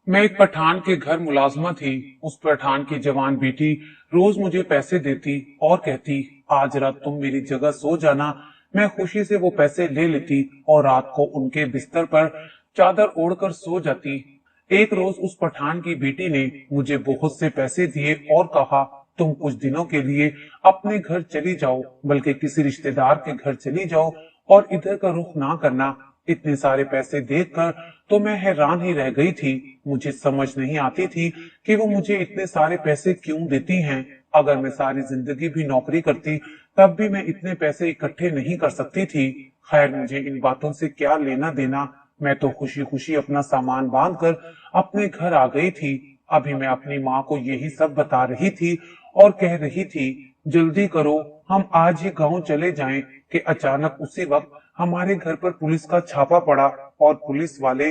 मैं एक पठान के घर मुलाजमा थी। उस पठान की जवान बेटी रोज मुझे पैसे देती और कहती, आज रात तुम मेरी जगह सो जाना। मैं खुशी से वो पैसे ले लेती और रात को उनके बिस्तर पर चादर ओढ़कर सो जाती। एक रोज उस पठान की बेटी ने मुझे बहुत से पैसे दिए और कहा, तुम कुछ दिनों के लिए अपने घर चली जाओ, बल्कि किसी रिश्तेदार के घर चली जाओ और इधर का रुख ना करना। इतने सारे पैसे देखकर तो मैं हैरान ही रह गई थी। मुझे समझ नहीं आती थी कि वो मुझे इतने सारे पैसे क्यों देती हैं। अगर मैं सारी जिंदगी भी नौकरी करती तब भी मैं इतने पैसे इकट्ठे नहीं कर सकती थी। खैर, मुझे इन बातों से क्या लेना देना। मैं तो खुशी खुशी अपना सामान बांध कर अपने घर आ गई थी। अभी मैं अपनी माँ को यही सब बता रही थी और कह रही थी, जल्दी करो, हम आज ही गांव चले जाएं, कि अचानक उसी वक्त हमारे घर पर पुलिस का छापा पड़ा और पुलिस वाले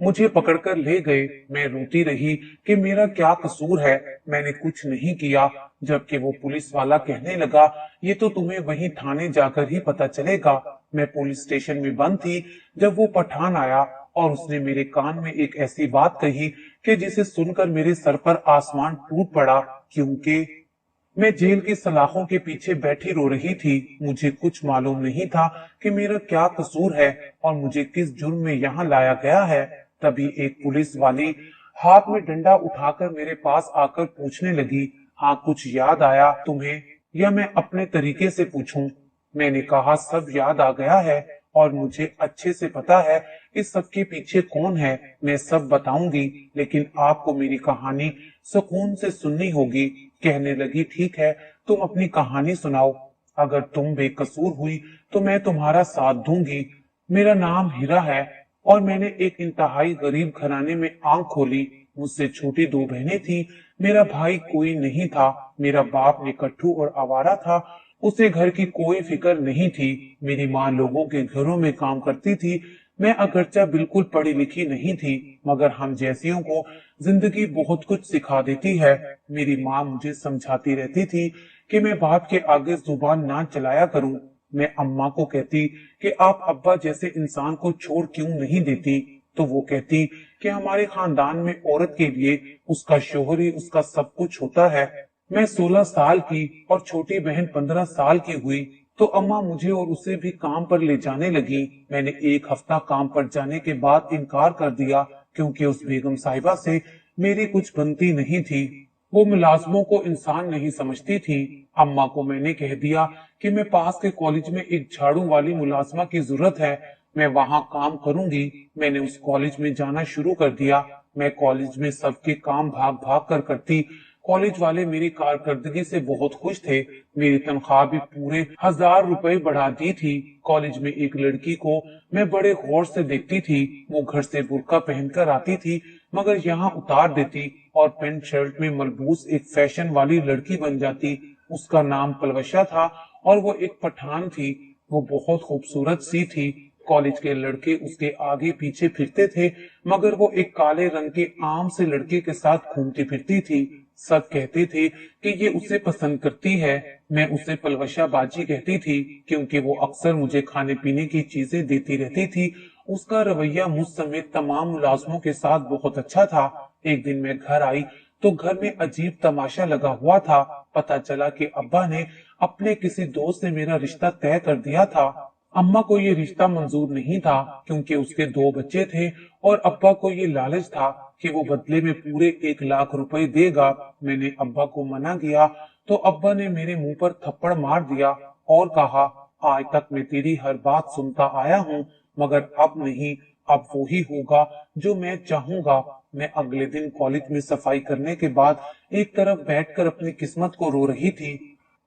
मुझे पकड़कर ले गए। मैं रोती रही कि मेरा क्या कसूर है, मैंने कुछ नहीं किया। जबकि वो पुलिस वाला कहने लगा, ये तो तुम्हें वहीं थाने जाकर ही पता चलेगा। मैं पुलिस स्टेशन में बंद थी जब वो पठान आया और उसने मेरे कान में एक ऐसी बात कही कि जिसे सुनकर मेरे सर पर आसमान टूट पड़ा। क्योंकि मैं जेल की सलाखों के पीछे बैठी रो रही थी। मुझे कुछ मालूम नहीं था कि मेरा क्या कसूर है और मुझे किस जुर्म में यहाँ लाया गया है। तभी एक पुलिस वाली हाथ में डंडा उठाकर मेरे पास आकर पूछने लगी, हाँ, कुछ याद आया तुम्हें, या मैं अपने तरीके से पूछूं? मैंने कहा, सब याद आ गया है और मुझे अच्छे से पता है इस सब के पीछे कौन है। मैं सब बताऊंगी, लेकिन आपको मेरी कहानी सुकून से सुननी होगी। कहने लगी, ठीक है, तुम अपनी कहानी सुनाओ। अगर तुम बेकसूर हुई तो मैं तुम्हारा साथ दूंगी। मेरा नाम हीरा है और मैंने एक इंतहाई गरीब घराने में आंख खोली। मुझसे छोटी दो बहनें थी। मेरा भाई कोई नहीं था। मेरा बाप निकट्ठू और आवारा था। उसे घर की कोई फिक्र नहीं थी। मेरी माँ लोगों के घरों में काम करती थी। मैं अगरचा बिल्कुल पढ़ी लिखी नहीं थी, मगर हम जैसियों को जिंदगी बहुत कुछ सिखा देती है। मेरी माँ मुझे समझाती रहती थी कि मैं बाप के आगे जुबान ना चलाया करूं। मैं अम्मा को कहती कि आप अब्बा जैसे इंसान को छोड़ क्यों नहीं देती, तो वो कहती कि हमारे खानदान में औरत के लिए उसका शोहर ही उसका सब कुछ होता है। मैं 16 साल की और छोटी बहन 15 साल की हुई तो अम्मा मुझे और उसे भी काम पर ले जाने लगी। मैंने एक हफ्ता काम पर जाने के बाद इनकार कर दिया, क्योंकि उस बेगम साहिबा से मेरी कुछ बनती नहीं थी। वो मुलाजमों को इंसान नहीं समझती थी। अम्मा को मैंने कह दिया कि मैं पास के कॉलेज में एक झाड़ू वाली मुलाजमा की जरूरत है, मैं वहां काम करूंगी। मैंने उस कॉलेज में जाना शुरू कर दिया। मैं कॉलेज में सबके काम भाग भाग कर करती। कॉलेज वाले मेरी कारकर्दगी से बहुत खुश थे। मेरी तनख्वाह भी पूरे 1000 रुपए बढ़ा दी थी। कॉलेज में एक लड़की को मैं बड़े गौर से देखती थी। वो घर से बुर्का पहनकर आती थी, मगर यहाँ उतार देती और पैंट शर्ट में मलबूस एक फैशन वाली लड़की बन जाती। उसका नाम पलवशा था और वो एक पठान थी। वो बहुत खूबसूरत सी थी। कॉलेज के लड़के उसके आगे पीछे फिरते थे, मगर वो एक काले रंग के आम से लड़के के साथ घूमती फिरती थी। सब कहते थे कि ये उसे पसंद करती है। मैं उसे पलवशा बाजी कहती थी, क्योंकि वो अक्सर मुझे खाने पीने की चीजें देती रहती थी। उसका रवैया मुझ समेत तमाम मुलाजमों के साथ बहुत अच्छा था। एक दिन मैं घर आई तो घर में अजीब तमाशा लगा हुआ था। पता चला कि अब्बा ने अपने किसी दोस्त से मेरा रिश्ता तय कर दिया था। अम्मा को ये रिश्ता मंजूर नहीं था, क्योंकि उसके 2 बच्चे थे और अब्बा को ये लालच था कि वो बदले में पूरे 1 लाख रुपए देगा। मैंने अब्बा को मना किया तो अब्बा ने मेरे मुंह पर थप्पड़ मार दिया और कहा, आज तक मैं तेरी हर बात सुनता आया हूँ, मगर अब नहीं, अब वो ही होगा जो मैं चाहूंगा। मैं अगले दिन कॉलेज में सफाई करने के बाद एक तरफ बैठकर अपनी किस्मत को रो रही थी।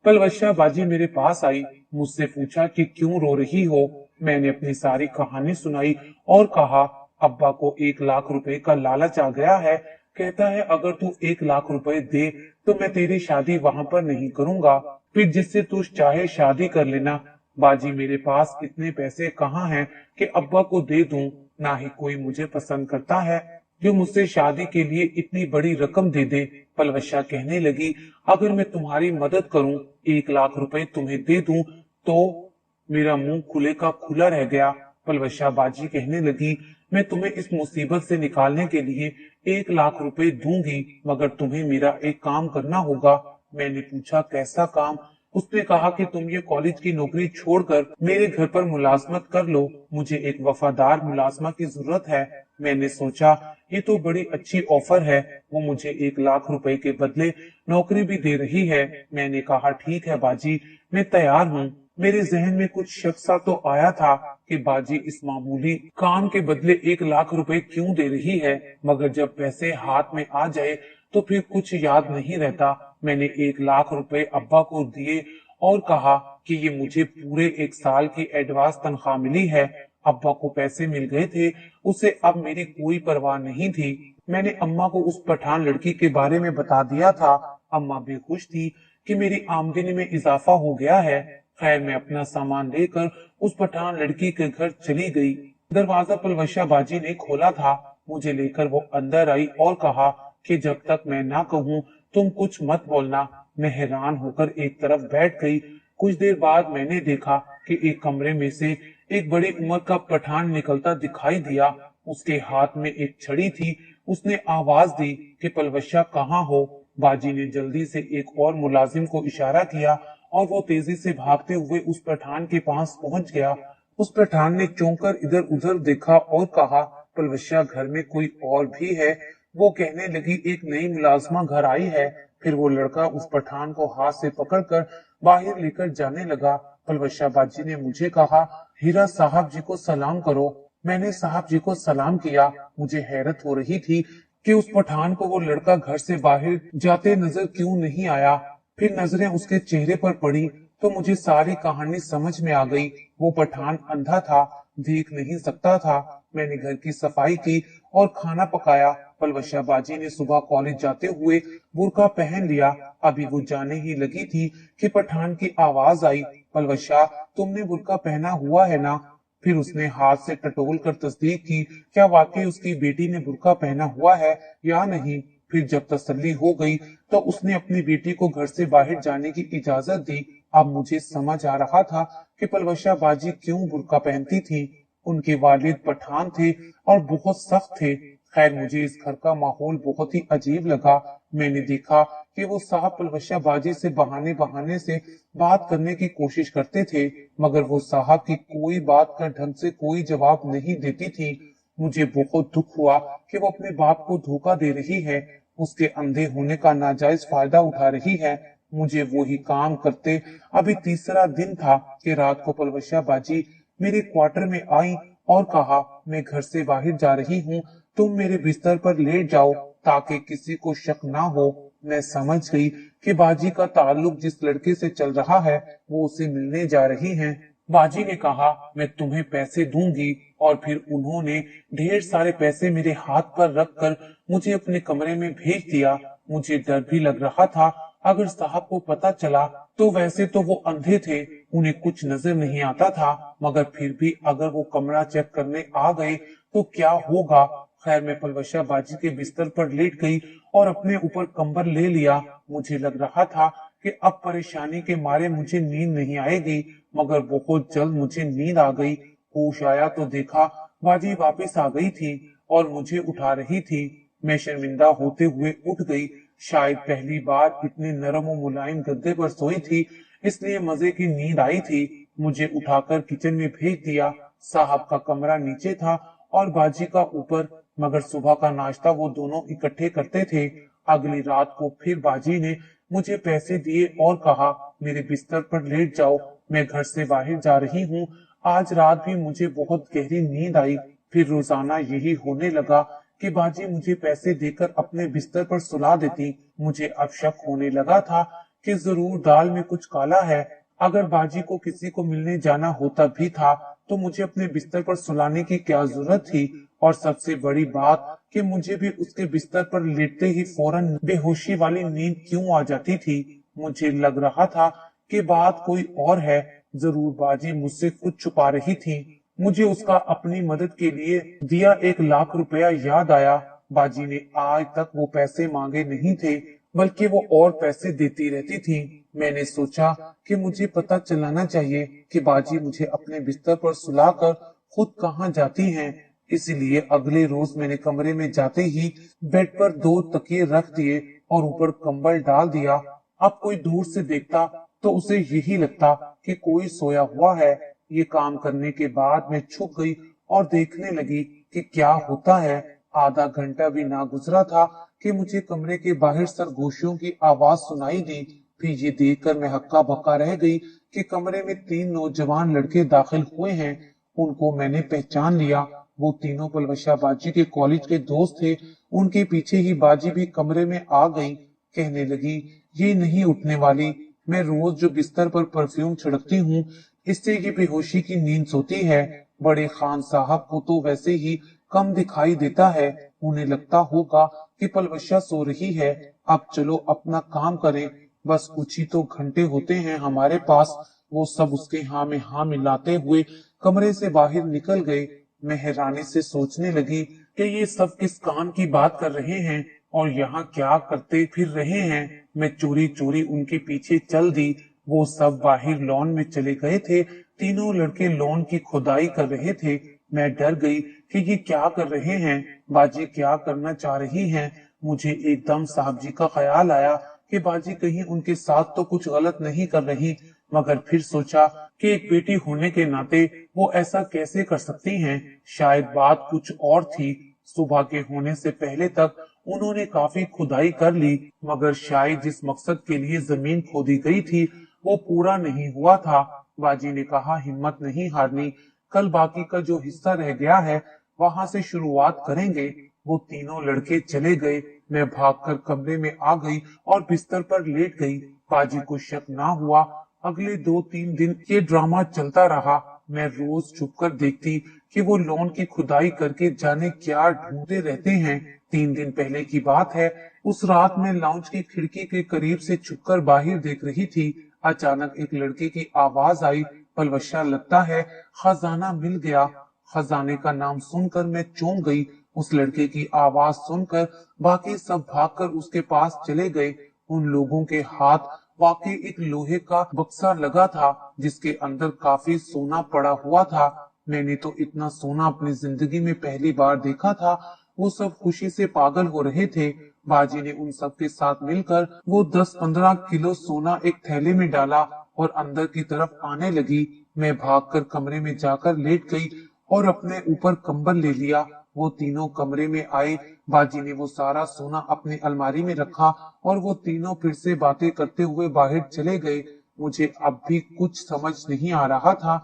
पलवशा बाजी मेरे पास आई। मुझसे पूछा कि क्यों रो रही हो। मैंने अपनी सारी कहानी सुनाई और कहा, अब्बा को 1 लाख रुपए का लालच आ गया है। कहता है अगर तू 1 लाख रुपए दे तो मैं तेरी शादी वहां पर नहीं करूंगा, फिर जिससे तू चाहे शादी कर लेना। बाजी, मेरे पास इतने पैसे कहाँ हैं कि अब्बा को दे दूं? ना ही कोई मुझे पसंद करता है जो मुझसे शादी के लिए इतनी बड़ी रकम दे दे। पलवशा कहने लगी, अगर मैं तुम्हारी मदद करूं, 1 लाख रुपए तुम्हें दे दूं, तो मेरा मुंह खुले का खुला रह गया। पलवशा बाजी कहने लगी, मैं तुम्हें इस मुसीबत से निकालने के लिए 1 लाख रुपए दूंगी, मगर तुम्हें मेरा एक काम करना होगा। मैंने पूछा, कैसा काम? उसने कहा कि तुम ये कॉलेज की नौकरी छोड़कर मेरे घर पर मुलाजमत कर लो। मुझे एक वफादार मुलाजमा की जरूरत है। मैंने सोचा, ये तो बड़ी अच्छी ऑफर है। वो मुझे 1 लाख रुपए के बदले नौकरी भी दे रही है। मैंने कहा, ठीक है बाजी, मैं तैयार हूँ। मेरे जहन में कुछ शक सा तो आया था कि बाजी इस मामूली काम के बदले 1 लाख रुपए क्यों दे रही है, मगर जब पैसे हाथ में आ जाए तो फिर कुछ याद नहीं रहता। मैंने 1 लाख रुपए अब्बा को दिए और कहा कि ये मुझे पूरे 1 साल की एडवांस तनख्वाह मिली है। अब्बा को पैसे मिल गए थे, उसे अब मेरी कोई परवाह नहीं थी। मैंने अम्मा को उस पठान लड़की के बारे में बता दिया था। अम्मा भी खुश थी कि मेरी आमदनी में इजाफा हो गया है। खैर, मैं अपना सामान लेकर उस पठान लड़की के घर चली गई। दरवाजा पलवशा बाजी ने खोला था। मुझे लेकर वो अंदर आई और कहा कि जब तक मैं ना कहूँ तुम कुछ मत बोलना। मैं हैरान होकर एक तरफ बैठ गई। कुछ देर बाद मैंने देखा कि एक कमरे में से एक बड़ी उम्र का पठान निकलता दिखाई दिया। उसके हाथ में एक छड़ी थी। उसने आवाज दी कि पलवशा कहाँ हो? बाजी ने जल्दी से एक और मुलाजिम को इशारा किया और वो तेजी से भागते हुए उस पठान के पास पहुंच गया। उस पठान ने चौंक कर इधर उधर देखा और कहा, पलवशा घर में कोई और भी है? वो कहने लगी, एक नई मुलाजमा घर आई है। फिर वो लड़का उस पठान को हाथ से पकड़कर बाहर लेकर जाने लगा। पलवशा बाजी ने मुझे कहा, हीरा साहब जी को सलाम करो। मैंने साहब जी को सलाम किया। मुझे हैरत हो रही थी कि उस पठान को वो लड़का घर से बाहर जाते नजर क्यों नहीं आया। फिर नजरें उसके चेहरे पर पड़ी तो मुझे सारी कहानी समझ में आ गई। वो पठान अंधा था, देख नहीं सकता था। मैंने घर की सफाई की और खाना पकाया। पलवशा बाजी ने सुबह कॉलेज जाते हुए बुर्का पहन लिया। अभी वो जाने ही लगी थी कि पठान की आवाज आई, पलवशा तुमने बुर्का पहना हुआ है ना? फिर उसने हाथ से टटोल कर तस्दीक की, क्या वाकई उसकी बेटी ने बुर्का पहना हुआ है या नहीं। फिर जब तसल्ली हो गई तो उसने अपनी बेटी को घर से बाहर जाने की इजाजत दी। अब मुझे समझ आ रहा था कि पलवशा बाजी क्यों बुर्का पहनती थी। उनके वालिद पठान थे और बहुत सख्त थे। खैर, मुझे इस घर का माहौल बहुत ही अजीब लगा। मैंने देखा कि वो साहब पलवशा बाजी से बहाने बहाने से बात करने की कोशिश करते थे, मगर वो साहब की कोई बात का ढंग से कोई जवाब नहीं देती थी। मुझे बहुत दुख हुआ कि वो अपने बाप को धोखा दे रही है, उसके अंधे होने का नाजायज फायदा उठा रही है। मुझे वही काम करते अभी तीसरा दिन था कि रात को पलवशा बाजी मेरे क्वार्टर में आई और कहा, मैं घर से बाहर जा रही हूँ, तुम मेरे बिस्तर पर लेट जाओ ताकि किसी को शक ना हो। मैं समझ गई कि बाजी का ताल्लुक जिस लड़के से चल रहा है वो उसे मिलने जा रही हैं। बाजी ने कहा, मैं तुम्हें पैसे दूंगी, और फिर उन्होंने ढेर सारे पैसे मेरे हाथ पर रखकर मुझे अपने कमरे में भेज दिया। मुझे डर भी लग रहा था, अगर साहब को पता चला तो वैसे तो वो अंधे थे, उन्हें कुछ नजर नहीं आता था, मगर फिर भी अगर वो कमरा चेक करने आ गए तो क्या होगा। खैर, मैं पलवशा बाजी के बिस्तर पर लेट गई और अपने ऊपर कंबल ले लिया। मुझे लग रहा था कि अब परेशानी के मारे मुझे नींद नहीं आएगी, मगर बहुत जल्द मुझे नींद आ गई। होश आया तो देखा बाजी वापस आ गई थी और मुझे उठा रही थी। मैं शर्मिंदा होते हुए उठ गई। शायद पहली बार इतने नरम और मुलायम गद्दे पर सोई थी, इसलिए मजे की नींद आई थी। मुझे उठाकर किचन में भेज दिया। साहब का कमरा नीचे था और बाजी का ऊपर, मगर सुबह का नाश्ता वो दोनों इकट्ठे करते थे। अगली रात को फिर बाजी ने मुझे पैसे दिए और कहा, मेरे बिस्तर पर लेट जाओ, मैं घर से बाहर जा रही हूँ। आज रात भी मुझे बहुत गहरी नींद आई। फिर रोजाना यही होने लगा कि बाजी मुझे पैसे देकर अपने बिस्तर पर सुला देती। मुझे अब शक होने लगा था कि जरूर दाल में कुछ काला है। अगर बाजी को किसी को मिलने जाना होता भी था तो मुझे अपने बिस्तर पर सुलाने की क्या जरूरत थी। और सबसे बड़ी बात कि मुझे भी उसके बिस्तर पर लेटते ही फौरन बेहोशी वाली नींद क्यों आ जाती थी। मुझे लग रहा था कि बात कोई और है, जरूर बाजी मुझसे कुछ छुपा रही थी। मुझे उसका अपनी मदद के लिए दिया 1 लाख रुपया याद आया। बाजी ने आज तक वो पैसे मांगे नहीं थे, बल्कि वो और पैसे देती रहती थी। मैंने सोचा कि मुझे पता चलाना चाहिए कि बाजी मुझे अपने बिस्तर पर सुलाकर खुद कहाँ जाती हैं। इसीलिए अगले रोज मैंने कमरे में जाते ही बेड पर 2 तकिए रख दिए और ऊपर कंबल डाल दिया। अब कोई दूर से देखता तो उसे यही लगता कि कोई सोया हुआ है। ये काम करने के बाद मैं छुप गई और देखने लगी कि क्या होता है। आधा घंटा भी ना गुजरा था कि मुझे कमरे के बाहर सरगोशियों की आवाज सुनाई दी। फिर ये देखकर मैं हक्का बक्का रह गई कि कमरे में 3 नौजवान लड़के दाखिल हुए हैं। उनको मैंने पहचान लिया। वो तीनों पलवशा बाजी के कॉलेज के दोस्त थे। उनके पीछे ही बाजी भी कमरे में आ गई। कहने लगी, ये नहीं उठने वाली। मैं रोज जो बिस्तर पर परफ्यूम छिड़कती हूँ, इससे ये बेहोशी की नींद सोती है। बड़े खान साहब को तो वैसे ही कम दिखाई देता है। उन्हें लगता होगा कि पलवशा सो रही है। अब चलो अपना काम करें, बस कुछ ही तो घंटे होते हैं हमारे पास। वो सब उसके हाँ में हाँ मिलाते हुए कमरे से बाहर निकल गए। मैं हैरानी से सोचने लगी कि ये सब किस काम की बात कर रहे हैं और यहाँ क्या करते फिर रहे हैं। मैं चोरी चोरी उनके पीछे चल दी। वो सब बाहर लॉन में चले गए थे। तीनों लड़के लॉन की खुदाई कर रहे थे। मैं डर गई कि ये क्या कर रहे हैं, बाजी क्या करना चाह रही हैं। मुझे एकदम साहब जी का ख्याल आया कि बाजी कहीं उनके साथ तो कुछ गलत नहीं कर रही। मगर फिर सोचा कि एक बेटी होने के नाते वो ऐसा कैसे कर सकती हैं। शायद बात कुछ और थी। सुबह के होने से पहले तक उन्होंने काफी खुदाई कर ली, मगर शायद जिस मकसद के लिए जमीन खोदी गई थी वो पूरा नहीं हुआ था। बाजी ने कहा, हिम्मत नहीं हारनी, कल बाकी का जो हिस्सा रह गया है वहां से शुरुआत करेंगे। वो तीनों लड़के चले गए। मैं भागकर कमरे में आ गई और बिस्तर पर लेट गई। बाजी को शक ना हुआ। अगले 2-3 दिन ये ड्रामा चलता रहा। मैं रोज छुपकर देखती कि वो लॉन की खुदाई करके जाने क्या ढूंढते रहते हैं। 3 दिन पहले की बात है। उस रात मैं लाउंज की खिड़की के करीब से छुपकर बाहर देख रही थी। अचानक एक लड़के की आवाज आई, पलवशा लगता है खजाना मिल गया। खजाने का नाम सुनकर मैं चौंक गई। उस लड़के की आवाज सुनकर बाकी सब भागकर उसके पास चले गए। उन लोगों के हाथ वाकई एक लोहे का बक्सा लगा था जिसके अंदर काफी सोना पड़ा हुआ था। मैंने तो इतना सोना अपनी जिंदगी में पहली बार देखा था। वो सब खुशी से पागल हो रहे थे। बाजी ने उन सब के साथ मिलकर वो 10-15 किलो सोना एक थैले में डाला और अंदर की तरफ आने लगी। मैं भागकर कमरे में जाकर लेट गई और अपने ऊपर कंबल ले लिया। वो तीनों कमरे में आए। बाजी ने वो सारा सोना अपनी अलमारी में रखा और वो तीनों फिर से बातें करते हुए बाहर चले गए। मुझे अब भी कुछ समझ नहीं आ रहा था।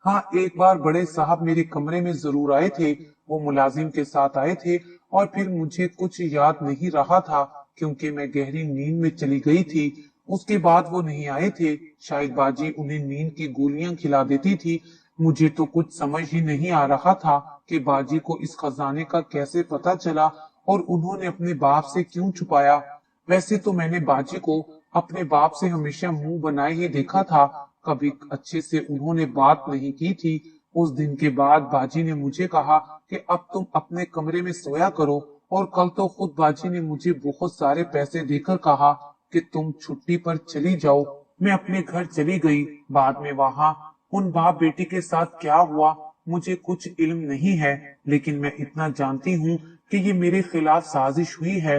हाँ, एक बार बड़े साहब मेरे कमरे में जरूर आए थे। वो मुलाजिम के साथ आए थे और फिर मुझे कुछ याद नहीं रहा था क्योंकि मैं गहरी नींद में चली गई थी। उसके बाद वो नहीं आए थे। शायद बाजी उन्हें नींद की गोलियां खिला देती थी। मुझे तो कुछ समझ ही नहीं आ रहा था कि बाजी को इस खजाने का कैसे पता चला और उन्होंने अपने बाप से क्यों छुपाया। वैसे तो मैंने बाजी को अपने बाप से हमेशा मुंह बनाए ही देखा था। कभी अच्छे से उन्होंने बात नहीं की थी। उस दिन के बाद बाजी ने मुझे कहा कि अब तुम अपने कमरे में सोया करो और कल तो खुद बाजी ने मुझे बहुत सारे पैसे देकर कहा कि तुम छुट्टी पर चली जाओ। मैं अपने घर चली गई। बाद में वहाँ उन बाप बेटी के साथ क्या हुआ मुझे कुछ इल्म नहीं है, लेकिन मैं इतना जानती हूँ कि ये मेरे खिलाफ साजिश हुई है।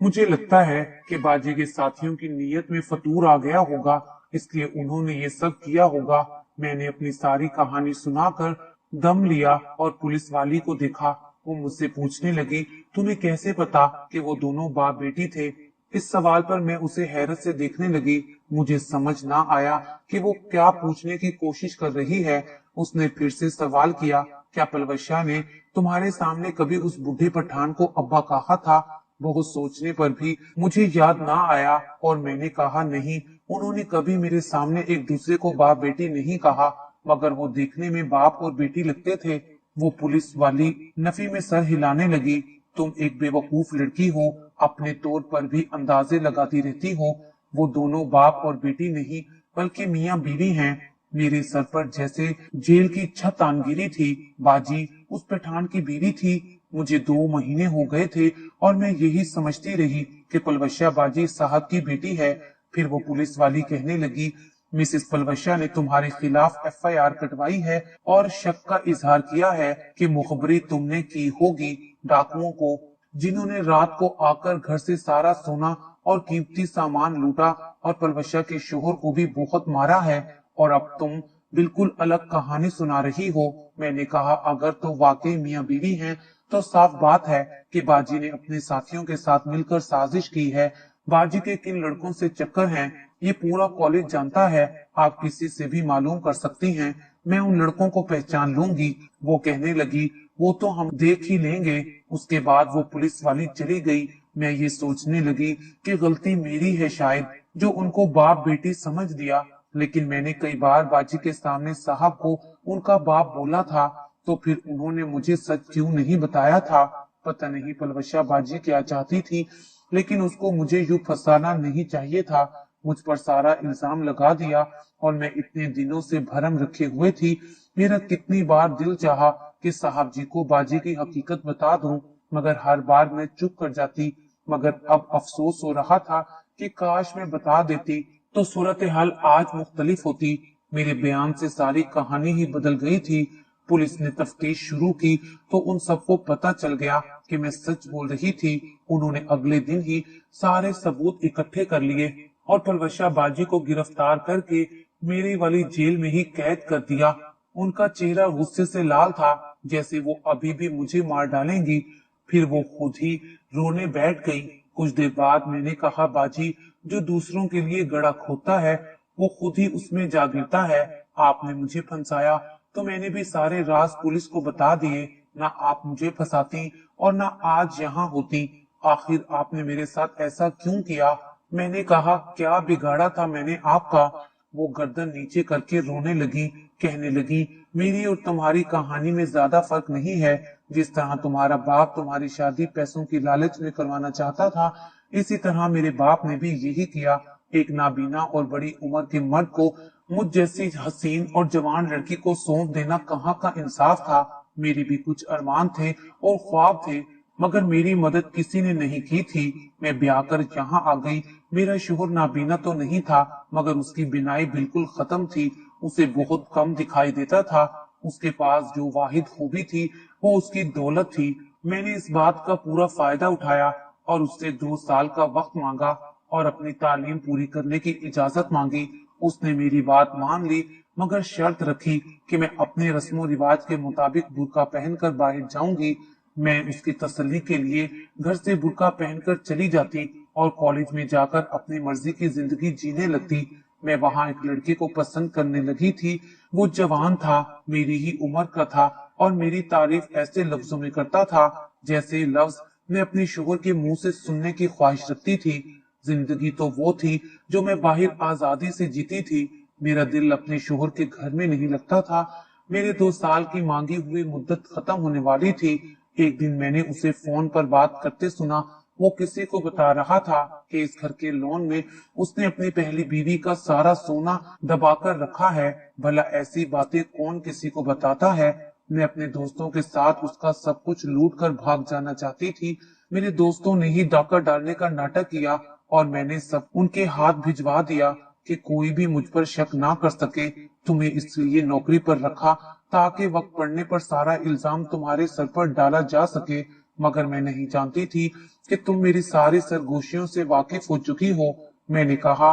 मुझे लगता है कि बाजी के साथियों की नीयत में फतूर आ गया होगा, इसलिए उन्होंने ये सब किया होगा। मैंने अपनी सारी कहानी सुनाकर दम लिया और पुलिस वाली को देखा। वो मुझसे पूछने लगी, तुम्हें कैसे पता कि वो दोनों बाप बेटी थे? इस सवाल पर मैं उसे हैरत से देखने लगी। मुझे समझ ना आया कि वो क्या पूछने की कोशिश कर रही है। उसने फिर से सवाल किया, क्या पलवशा ने तुम्हारे सामने कभी उस बूढ़े पठान को अब्बा कहा था? बहुत सोचने पर भी मुझे याद ना आया और मैंने कहा, नहीं, उन्होंने कभी मेरे सामने एक दूसरे को बाप बेटी नहीं कहा, मगर वो देखने में बाप और बेटी लगते थे। वो पुलिस वाली नफी में सर हिलाने लगी। तुम एक बेवकूफ लड़की हो, अपने तौर पर भी अंदाजे लगाती रहती हो। वो दोनों बाप और बेटी नहीं बल्कि मियाँ बीवी हैं। मेरे सर पर जैसे जेल की छत आन गिरी थी। बाजी उस पठान की बीवी थी। मुझे 2 महीने हो गए थे और मैं यही समझती रही कि पलवशा बाजी साहब की बेटी है। फिर वो पुलिस वाली कहने लगी, मिसेस पलवशा ने तुम्हारे खिलाफ FIR कटवाई है और शक का इजहार किया है कि मुखबरी तुमने की होगी डाकुओं को, जिन्होंने रात को आकर घर से सारा सोना और कीमती सामान लूटा और पलवशा के शोहर को भी बहुत मारा है। और अब तुम बिल्कुल अलग कहानी सुना रही हो। मैंने कहा, अगर तो वाकई मियां बीवी हैं तो साफ बात है कि बाजी ने अपने साथियों के साथ मिलकर साजिश की है। बाजी के किन लड़कों से चक्कर हैं ये पूरा कॉलेज जानता है। आप किसी से भी मालूम कर सकती हैं, मैं उन लड़कों को पहचान लूंगी। वो कहने लगी, वो तो हम देख ही लेंगे। उसके बाद वो पुलिस वाली चली गई। मैं ये सोचने लगी कि गलती मेरी है शायद, जो उनको बाप बेटी समझ दिया। लेकिन मैंने कई बार बाजी के सामने साहब को उनका बाप बोला था, तो फिर उन्होंने मुझे सच क्यों नहीं बताया था। पता नहीं पलवशा बाजी क्या चाहती थी, लेकिन उसको मुझे यूं फंसाना नहीं चाहिए था। मुझ पर सारा इल्जाम लगा दिया और मैं इतने दिनों से भरम रखे हुए थी। मेरा कितनी बार दिल चाहा कि साहब जी को बाजी की हकीकत बता दूं, मगर हर बार मैं चुप कर जाती। मगर अब अफसोस हो रहा था कि काश मैं बता देती तो सूरत हाल आज मुख्तलिफ होती। मेरे बयान से सारी कहानी ही बदल गई थी। पुलिस ने तफ्तीश शुरू की तो उन सबको पता चल गया कि मैं सच बोल रही थी। उन्होंने अगले दिन ही सारे सबूत इकट्ठे कर लिए और पलवशा बाजी को गिरफ्तार करके मेरी वाली जेल में ही कैद कर दिया। उनका चेहरा गुस्से से लाल था, जैसे वो अभी भी मुझे मार डालेंगी। फिर वो खुद ही रोने बैठ गई। कुछ देर बाद मैंने कहा, बाजी, जो दूसरों के लिए गड़ा खोदता है वो खुद ही उसमें जा गिरता है। आपने मुझे फंसाया तो मैंने भी सारे राज पुलिस को बता दिए। ना आप मुझे फंसाती और ना आज यहाँ होती। आखिर आपने मेरे साथ ऐसा क्यों किया? मैंने कहा, क्या बिगाड़ा था मैंने आपका? वो गर्दन नीचे करके रोने लगी, कहने लगी, मेरी और तुम्हारी कहानी में ज्यादा फर्क नहीं है। जिस तरह तुम्हारा बाप तुम्हारी शादी पैसों की लालच में करवाना चाहता था, इसी तरह मेरे बाप ने भी यही किया। एक नाबीना और बड़ी उम्र के मर्द को मुझ जैसी हसीन और जवान लड़की को सौंप देना कहाँ का इंसाफ था। मेरे भी कुछ अरमान थे और ख्वाब थे, मगर मेरी मदद किसी ने नहीं की थी। मैं ब्याह कर यहाँ आ गई। मेरा शोहर नाबीना तो नहीं था, मगर उसकी बिनाई बिल्कुल खत्म थी। उसे बहुत कम दिखाई देता था। उसके पास जो वाहिद खूबी थी वो उसकी दौलत थी। मैंने इस बात का पूरा फायदा उठाया और उससे 2 साल का वक्त मांगा और अपनी तालीम पूरी करने की इजाजत मांगी। उसने मेरी बात मान ली, मगर शर्त रखी कि मैं अपने रस्मों रिवाज के मुताबिक बुर्का पहनकर बाहर जाऊंगी। मैं उसकी तसल्ली के लिए घर से बुर्का पहनकर चली जाती और कॉलेज में जाकर अपनी मर्जी की जिंदगी जीने लगती। मैं वहां एक लड़के को पसंद करने लगी थी। वो जवान था, मेरी ही उम्र का था और मेरी तारीफ ऐसे लफ्जों में करता था जैसे लफ्ज मैं अपने शोहर के मुंह से सुनने की ख्वाहिश रखती थी। जिंदगी तो वो थी जो मैं बाहर आजादी से जीती थी। मेरा दिल अपने शोहर के घर में नहीं लगता था। मेरे 2 साल की मांगी हुई मुद्दत खत्म होने वाली थी। एक दिन मैंने उसे फोन पर बात करते सुना। वो किसी को बता रहा था कि इस घर के लोन में उसने अपनी पहली बीवी का सारा सोना दबाकर रखा है। भला ऐसी बातें कौन किसी को बताता है? मैं अपने दोस्तों के साथ उसका सब कुछ लूट कर भाग जाना चाहती थी। मेरे दोस्तों ने ही डाका डालने का नाटक किया और मैंने सब उनके हाथ भिजवा दिया कि कोई भी मुझ पर शक ना कर सके। तुम्हें इसलिए नौकरी पर रखा ताकि वक्त पड़ने पर सारा इल्जाम तुम्हारे सर पर डाला जा सके, मगर मैं नहीं जानती थी कि तुम मेरी सारी सरगोशियों से वाकिफ हो चुकी हो। मैंने कहा,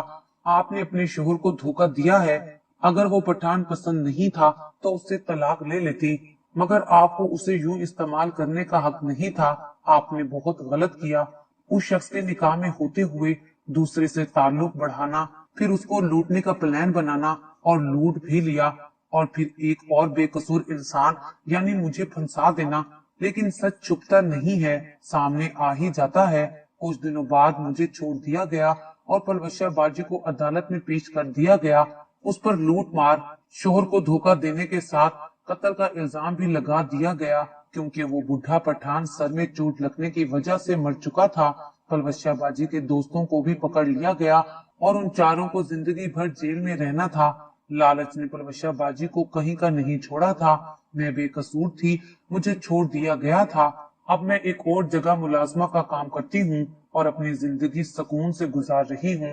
आपने अपने शोहर को धोखा दिया है। अगर वो पठान पसंद नहीं था तो उससे तलाक ले लेती, मगर आपको उसे यूं इस्तेमाल करने का हक नहीं था। आपने बहुत गलत किया। उस शख्स के निकाह में होते हुए दूसरे से ताल्लुक बढ़ाना, फिर उसको लूटने का प्लान बनाना और लूट भी लिया, और फिर एक और बेकसूर इंसान यानी मुझे फंसा देना। लेकिन सच छुपता नहीं है, सामने आ ही जाता है। कुछ दिनों बाद मुझे छोड़ दिया गया और पलवशा बाजी को अदालत में पेश कर दिया गया। उस पर लूट मार, शोहर को धोखा देने के साथ कत्ल का इल्जाम भी लगा दिया गया, क्योंकि वो बुढ़ा पठान सर में चोट लगने की वजह से मर चुका था। पलवशा बाजी के दोस्तों को भी पकड़ लिया गया और उन चारों को जिंदगी भर जेल में रहना था। लालच ने पलवशा बाजी को कहीं का नहीं छोड़ा था। मैं बेकसूर थी, मुझे छोड़ दिया गया था। अब मैं एक और जगह मुलाजमा का काम करती हूँ और अपनी जिंदगी सुकून से गुजार रही हूँ।